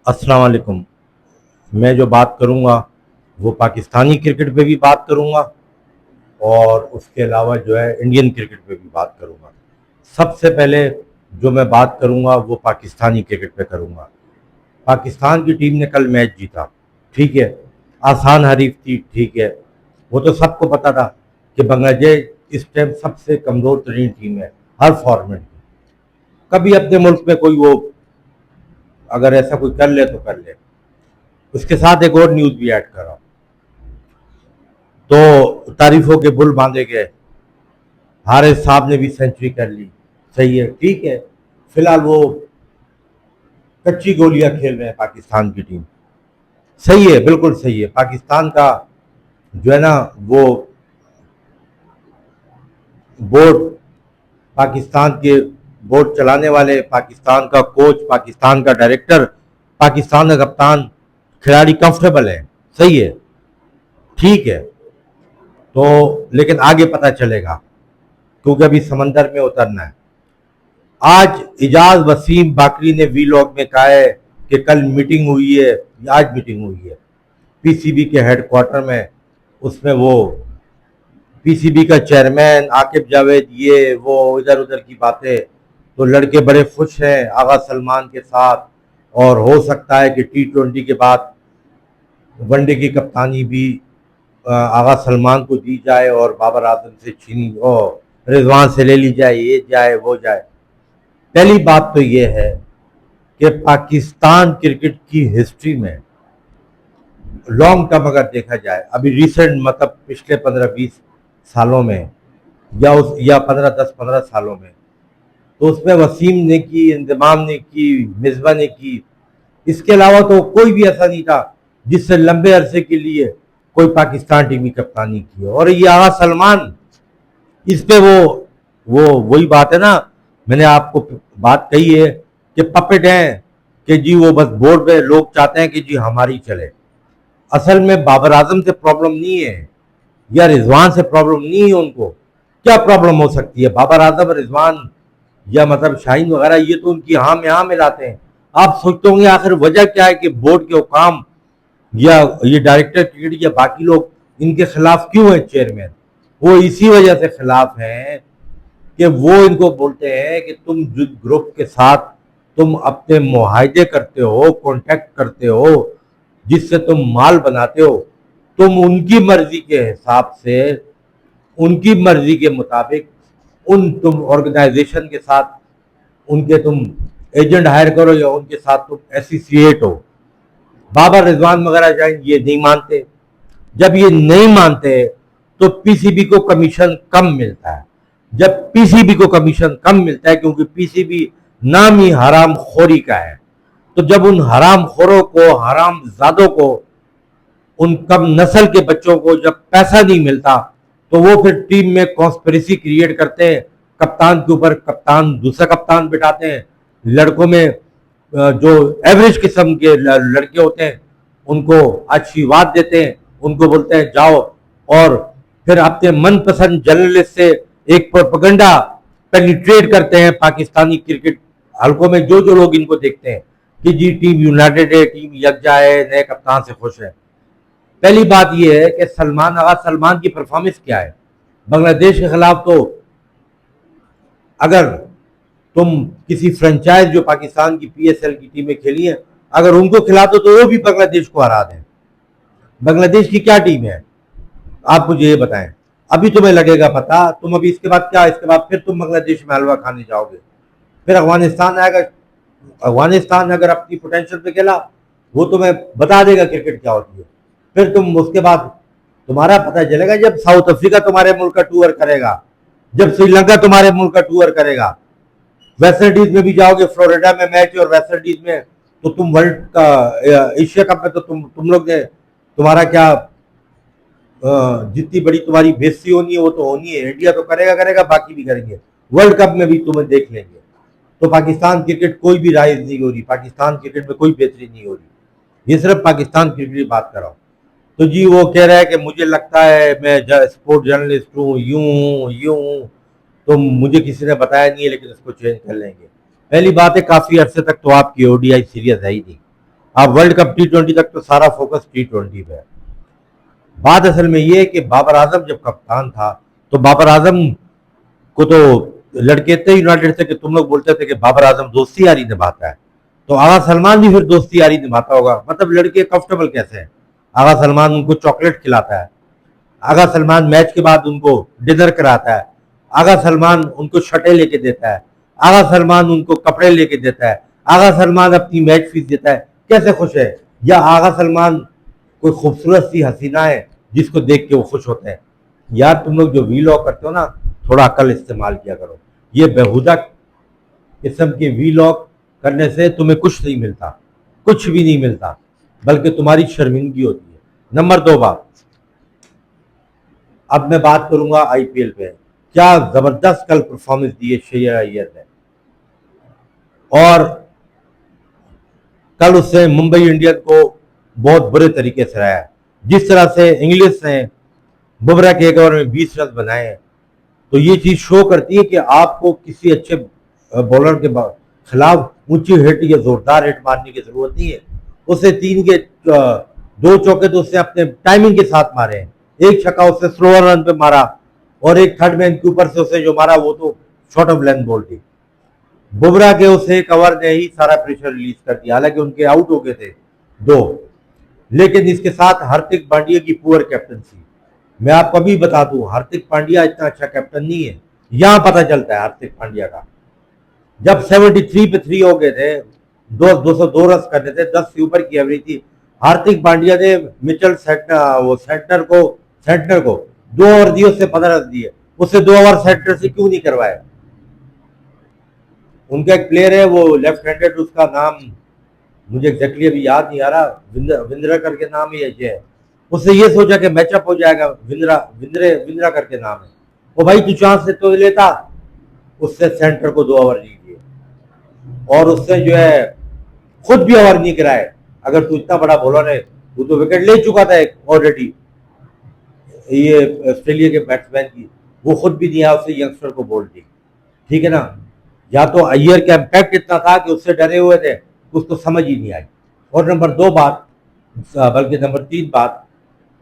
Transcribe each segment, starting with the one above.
अस्सलाम वालेकुम। मैं जो बात करूँगा वो पाकिस्तानी क्रिकेट पे भी बात करूँगा और उसके अलावा जो है इंडियन क्रिकेट पे भी बात करूँगा। सबसे पहले जो मैं बात करूँगा वो पाकिस्तानी क्रिकेट पे करूँगा। पाकिस्तान की टीम ने कल मैच जीता, ठीक है। आसान हरीफ थी, ठीक है। वो तो सबको पता था कि बांग्लादेश इस टाइम सबसे कमज़ोर तरीन टीम है हर फॉर्मेट की। कभी अपने मुल्क में कोई वो अगर ऐसा कोई कर ले तो कर ले। उसके साथ एक और न्यूज़ भी ऐड कर रहा हूँ। तो तारीफों के बुल बांधे गए। हारिस साहब ने भी सेंचुरी कर ली, सही है, ठीक है। फिलहाल वो कच्ची गोलियां खेल रहे हैं पाकिस्तान की टीम, सही है, बिल्कुल सही है। पाकिस्तान का जो है ना वो बोर्ड, पाकिस्तान के बोर्ड चलाने वाले, पाकिस्तान का कोच, पाकिस्तान का डायरेक्टर, पाकिस्तान का कप्तान, खिलाड़ी कंफर्टेबल है, सही है, ठीक है। तो लेकिन आगे पता चलेगा क्योंकि अभी समंदर में उतरना है। आज इजाज वसीम बाकरी ने वीलॉग में कहा है कि कल मीटिंग हुई है, आज मीटिंग हुई है पीसीबी के हेडक्वार्टर में। उसमें वो पीसीबी का चेयरमैन आकिब जावेद, ये वो इधर उधर की बातें। तो लड़के बड़े खुश हैं आगा सलमान के साथ, और हो सकता है कि T20 के बाद वनडे की कप्तानी भी आगा सलमान को दी जाए और बाबर आजम से छीनी और रिजवान से ले ली जाए, ये जाए वो जाए। पहली बात तो ये है कि पाकिस्तान क्रिकेट की हिस्ट्री में लॉन्ग टर्म अगर देखा जाए, अभी रिसेंट मतलब पिछले 15-20 सालों में या 15-10-15 सालों में, तो उसमें वसीम ने की, इंतमाम ने की, मिसबा ने की। इसके अलावा तो कोई भी ऐसा नहीं था जिससे लंबे अरसे के लिए कोई पाकिस्तान टीम की कप्तानी की। और ये आगा सलमान, इस पे वो वही बात है ना, मैंने आपको बात कही है कि पपेट हैं, कि जी वो बस बोर्ड पे लोग चाहते हैं कि जी हमारी चले। असल में बाबर आजम से प्रॉब्लम नहीं है या रिजवान से प्रॉब्लम नहीं है। उनको क्या प्रॉब्लम हो सकती है? बाबर आजम, रिजवान या मतलब शाहीन वगैरह, ये तो उनकी हाँ में हाँ मिलाते हैं। आप सोचते होंगे आखिर वजह क्या है कि बोर्ड के हुकाम या ये डायरेक्टर क्रिकेट या बाकी लोग इनके खिलाफ क्यों है चेयरमैन? वो इसी वजह से खिलाफ हैं कि वो इनको बोलते हैं कि तुम जिस ग्रुप के साथ तुम अपने मुआहदे करते हो, कॉन्टैक्ट करते हो, जिससे तुम माल बनाते हो, तुम उनकी मर्जी के हिसाब से, उनकी मर्जी के मुताबिक उन तुम ऑर्गेनाइजेशन के साथ उनके तुम एजेंट हायर करो या उनके साथ तुम एसोसिएट हो। बाबर, रिजवान वगैरह जाए, ये नहीं मानते। जब ये नहीं मानते तो पीसीबी को कमीशन कम मिलता है। जब पीसीबी को कमीशन कम मिलता है, क्योंकि पीसीबी नाम ही हराम खोरी का है, तो जब उन हराम खोरों को, हराम जादों को, उन कम नस्ल के बच्चों को जब पैसा नहीं मिलता, तो वो फिर टीम में कॉन्स्पिरेसी क्रिएट करते हैं। कप्तान के ऊपर कप्तान, दूसरा कप्तान बिठाते हैं। लड़कों में जो एवरेज किस्म के लड़के होते हैं उनको आशीर्वाद देते हैं, उनको बोलते हैं जाओ, और फिर अपने मनपसंद जर्नलिस्ट से एक प्रोपेगेंडा पेनिट्रेट करते हैं पाकिस्तानी क्रिकेट हलकों में। जो जो लोग इनको देखते हैं कि जी टीम यूनाइटेड है, टीम यकजा है, नए कप्तान से खुश है। पहली बात यह है कि सलमान, आगा सलमान की परफॉर्मेंस क्या है बांग्लादेश के खिलाफ। तो अगर तुम किसी फ्रेंचाइज जो पाकिस्तान की पीएसएल की टीमें खेली हैं, अगर उनको खिला दो तो वो भी बांग्लादेश को हरा दें। बांग्लादेश की क्या टीम है आप मुझे ये बताएं। अभी तुम्हें लगेगा पता, तुम अभी इसके बाद क्या, इसके बाद फिर तुम बांग्लादेश में हलवा खाने जाओगे, फिर अफगानिस्तान आएगा। अफगानिस्तान अगर अपनी पोटेंशियल पे खेला, वो तुम्हें बता देगा क्रिकेट क्या होती है। फिर तुम उसके बाद तुम्हारा पता चलेगा जब साउथ अफ्रीका तुम्हारे मुल्क का टूर करेगा, जब श्रीलंका तुम्हारे मुल्क का टूर करेगा। वेस्ट इंडीज में भी जाओगे, फ्लोरिडा में मैच है और वेस्ट इंडीज में, तो तुम वर्ल्ड का एशिया कप में तो तुम लोग ने, तुम्हारा क्या जितनी बड़ी तुम्हारी बेइज्जती होनी है वो तो होनी है। इंडिया तो करेगा करेगा, बाकी भी करेंगे। वर्ल्ड कप में भी तुम्हें देख लेंगे। तो पाकिस्तान क्रिकेट कोई भी राइज नहीं हो रही, पाकिस्तान क्रिकेट में कोई बेहतरी नहीं हो रही। ये सिर्फ पाकिस्तान क्रिकेट की बात कर रहा हूँ। तो जी वो कह रहा है कि मुझे लगता है मैं स्पोर्ट जर्नलिस्ट हूँ, यूं हूँ, तो मुझे किसी ने बताया नहीं है, लेकिन इसको चेंज कर लेंगे। पहली बात है, काफी अरसे तक तो आपकी ओडीआई सीरीज है ही नहीं। अब वर्ल्ड कप T20 तक तो सारा फोकस T20 पे है। बात असल में ये है कि बाबर आजम जब कप्तान था तो बाबर आजम को तो लड़के इतने यूनाइटेड थे कि तुम लोग बोलते थे कि बाबर आजम दोस्ती यारी निभाता है, तो आगा सलमान भी फिर दोस्ती यारी निभाता होगा। मतलब लड़के कंफर्टेबल कैसे हैं? आगा सलमान उनको चॉकलेट खिलाता है, आगा सलमान मैच के बाद उनको डिनर कराता है, आगा सलमान उनको शर्टें लेके देता है, आगा सलमान उनको कपड़े लेके देता है, आगा सलमान अपनी मैच फीस देता है। कैसे खुश है? या आगा सलमान कोई खूबसूरत सी हसीना है जिसको देख के वो खुश होते हैं? यार तुम लोग जो वीलॉग करते हो ना, थोड़ा अकल इस्तेमाल किया करो। ये बेहुदा किस्म के वीलॉग करने से तुम्हें कुछ नहीं मिलता, कुछ भी नहीं मिलता, बल्कि तुम्हारी शर्मिंदगी होती है। नंबर 2 बात, अब मैं बात करूंगा आईपीएल पे। क्या जबरदस्त कल परफॉर्मेंस दी है श्रेयस अय्यर ने, और कल उससे मुंबई इंडियंस को बहुत बुरे तरीके से हराया। जिस तरह से इंग्लिश ने बुमराह के एक ओवर में 20 रन बनाए, तो ये चीज शो करती है कि आपको किसी अच्छे बॉलर के खिलाफ ऊंची हिट या जोरदार हिट मारने की जरूरत नहीं है। उसे 3 के 2 चौके तो उसने अपने टाइमिंग के साथ मारे हैं। एक छक्का उसने स्लोअर रन पे मारा, और एक थर्ड मैन के ऊपर से उसने जो मारा वो तो शॉर्ट ऑफ लेंथ बॉल थी। बुमराह के उस एक ओवर ने ही सारा प्रेशर रिलीज कर दिया। हालांकि उनके आउट हो गए थे 2, लेकिन इसके साथ हार्दिक पांड्या की पुअर कैप्टनसी। मैं आपको अभी बता दूं, हार्दिक पांड्या इतना अच्छा कैप्टन नहीं है। यहां पता चलता है हार्दिक पांड्या का। जब 73 पे 3 हो गए थे, 202 रन करने थे, 10 से ऊपर की एवरेज थी, हार्दिक पांड्या ने मिचेल सेंटनर को 2 ओवर दिए, उससे 15 रन दिए। उससे 2 ओवर सेंटर से क्यों नहीं करवाए? उनका एक प्लेयर है वो लेफ्ट हैंडेड, उसका नाम मुझे एग्जैक्टली अभी याद नहीं आ रहा, विंद्रा करके नाम ही है। उससे ये सोचा कि मैचअप हो जाएगा, विंद्रा करके नाम है। वो भाई तू चांस से तो लेता, उससे सेंटर को 2 ओवर नहीं दिए, और उससे जो है खुद भी ओवर नहीं कराए। अगर तू इतना बड़ा बॉलर है, वो तो विकेट ले चुका था ऑलरेडी ये ऑस्ट्रेलिया के बैट्समैन की, वो खुद भी नहीं आया, उससे यंगस्टर को बोल दी। ठीक है ना? या तो अय्यर का इम्पैक्ट इतना था कि उससे डरे हुए थे, उसको समझ ही नहीं आई। और नंबर 2 बात, बल्कि नंबर 3 बात,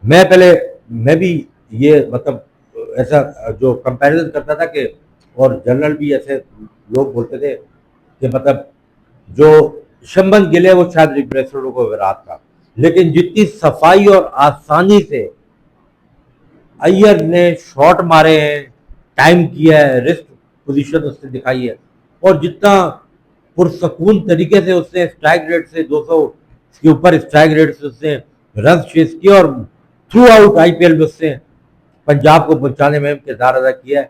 मैं भी ये मतलब ऐसा जो कंपैरिजन करता था कि, और जनरल भी ऐसे लोग बोलते थे कि मतलब जो शुभमन गिल है वो शायद रिप्लेसमेंट होगा विराट का, लेकिन जितनी सफाई और आसानी से अय्यर ने शॉट मारे हैं, टाइम किया है, रिस्ट पोजीशन उसने दिखाई है, और जितना पुरसकून तरीके से उसने स्ट्राइक रेट से 200 के ऊपर स्ट्राइक रेट से उसने रन चेस किया, और थ्रू आउट आईपीएल में उसने पंजाब को पहुंचाने में किरदार अदा किया है।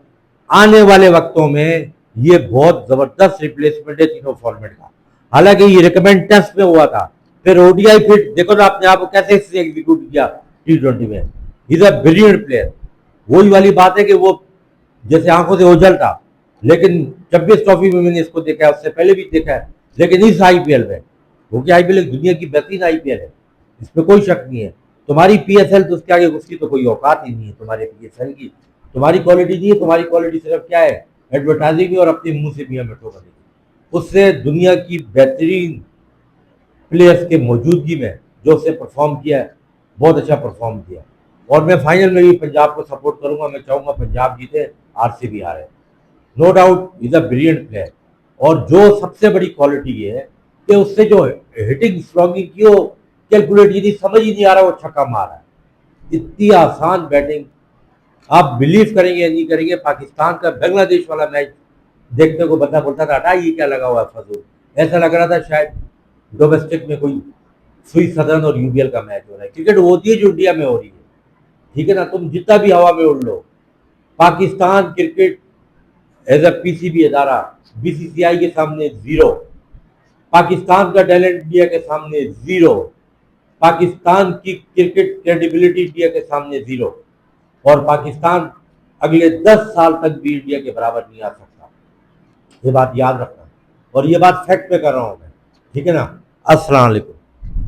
आने वाले वक्तों में ये बहुत जबरदस्त रिप्लेसमेंट है तीनों फॉर्मेट का। हालांकि ये रिकमेंड टेस्ट में हुआ था, फिर ओडीआई फिर देखो ना अपने आप को कैसे एग्जीक्यूट किया T20 में। Is a brilliant player. वही वाली बात है कि वो जैसे आंखों से ओझल था, लेकिन 26 ट्रॉफी में मैंने इसको देखा है, उससे पहले भी देखा है, लेकिन इस आईपीएल में, क्योंकि आईपीएल दुनिया की बेहतरीन आईपीएल है, इसमें कोई शक नहीं है। तुम्हारी पीएसएल तो उसके आगे उसकी तो कोई औकात ही नहीं है। तुम्हारे पीएसएल की तुम्हारी क्वालिटी नहीं है। तुम्हारी क्वालिटी सिर्फ क्या है? एडवर्टाइजिंग में और अपने मुंह से मियां मिठो करने की। उससे दुनिया की बेहतरीन प्लेयर्स के मौजूदगी में जो उसने परफॉर्म किया है, बहुत अच्छा परफॉर्म किया। और मैं फाइनल में भी पंजाब को सपोर्ट करूंगा। मैं चाहूंगा पंजाब जीते, आरसीबी हारे। No doubt is a brilliant player. और जो सबसे बड़ी क्वालिटी ये है कि उससे जो हिटिंग स्ट्रॉन्गिंग की वो कैलकुलेट ही नहीं, समझ ही नहीं आ रहा वो छक्का मार रहा है। इतनी आसान बैटिंग, आप बिलीव करेंगे या नहीं करेंगे, पाकिस्तान का बांग्लादेश वाला मैच देखने को बंदा बोलता था हटा ये क्या लगा हुआ है फजूल। ऐसा लग रहा था शायद डोमेस्टिक में कोई सुई सदर्न और यूबीएल का मैच हो रहा है। क्रिकेट वो होती है जो इंडिया में हो रही है। ठीक है ना? तुम जितना भी हवा में उड़ लो, Pakistan cricket as a PCB अदारा बीसीसीआई के सामने जीरो। पाकिस्तान का टैलेंट इंडिया के सामने जीरो। पाकिस्तान की क्रिकेट क्रेडिबिलिटी इंडिया के सामने जीरो। और पाकिस्तान अगले 10 साल तक भी इंडिया के बराबर नहीं आ सकता। ये बात याद रखना, और ये बात फैक्ट पे कर रहा हूं मैं। ठीक है ना? अस्सलाम वालेकुम।